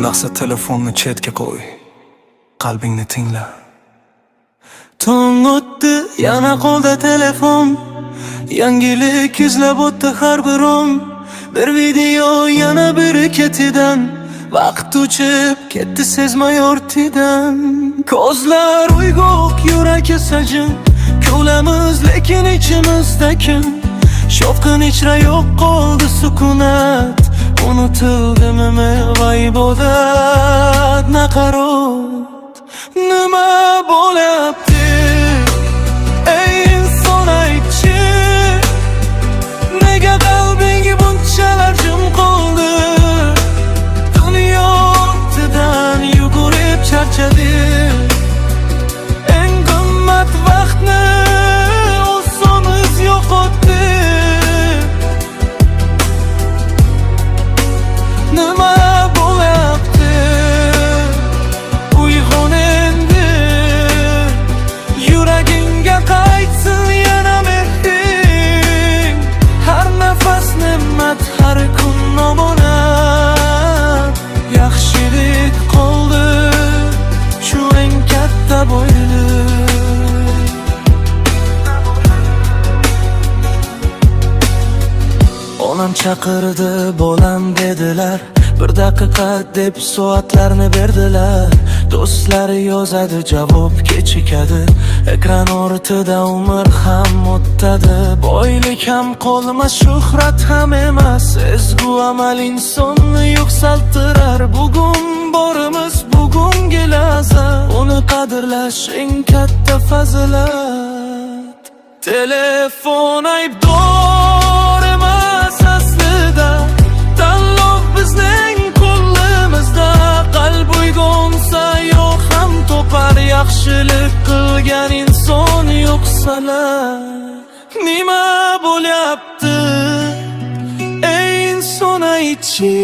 lahza telefonni chetga qo'y, qalbingni tingla. Tong o'tdi, yana qo'lda telefon, yangilik izlab o'tdi har birom. Bir video yana biri ketidan, vaqt o'chib ketdi sezmay ortidan. Ko'zlar uyg'oq, yurak sajin, ko'lamiz lekin ichimizda kim? Shovqin ichra yo'q qoldi sukunat, unutildimi meva ibodat? Naqarot nima bo'lyapti? Ey inson aytchi, nega qalbing bunchalar jim qoldi? Dunyo ortidan yugurib charchadim. Eng qimmat vaqtni o'zimiz yo'qotdik. Nima bo'lyapti? Uyg'on endi, yuragingga qaytsin yana mehring. Har nafas ne'mat, har kun omonat. Yaxshilik qoldi shu eng katta boylik. Onam chaqirdi, bolam dedilar, bir daqiqa deb soatlarni berdilar. Do'stlari yozadi, javob kechikadi, ekran ortida umr ham o'tadi. Boylik ham qolmas, shuhrat ham emas, ezgu amal insonni yuksaltirar. Bugun borimiz, bugungi lahzat, uni qadrlash eng katta fazilat. Telefon aybdor emas aslida, tanlov bizning qo'limizda. Qalb uyg'onsa yo'q ham topar, yaxshilik qilgan inson yo'qsalar. Nima bo'lyapti? Ey inson aytchi,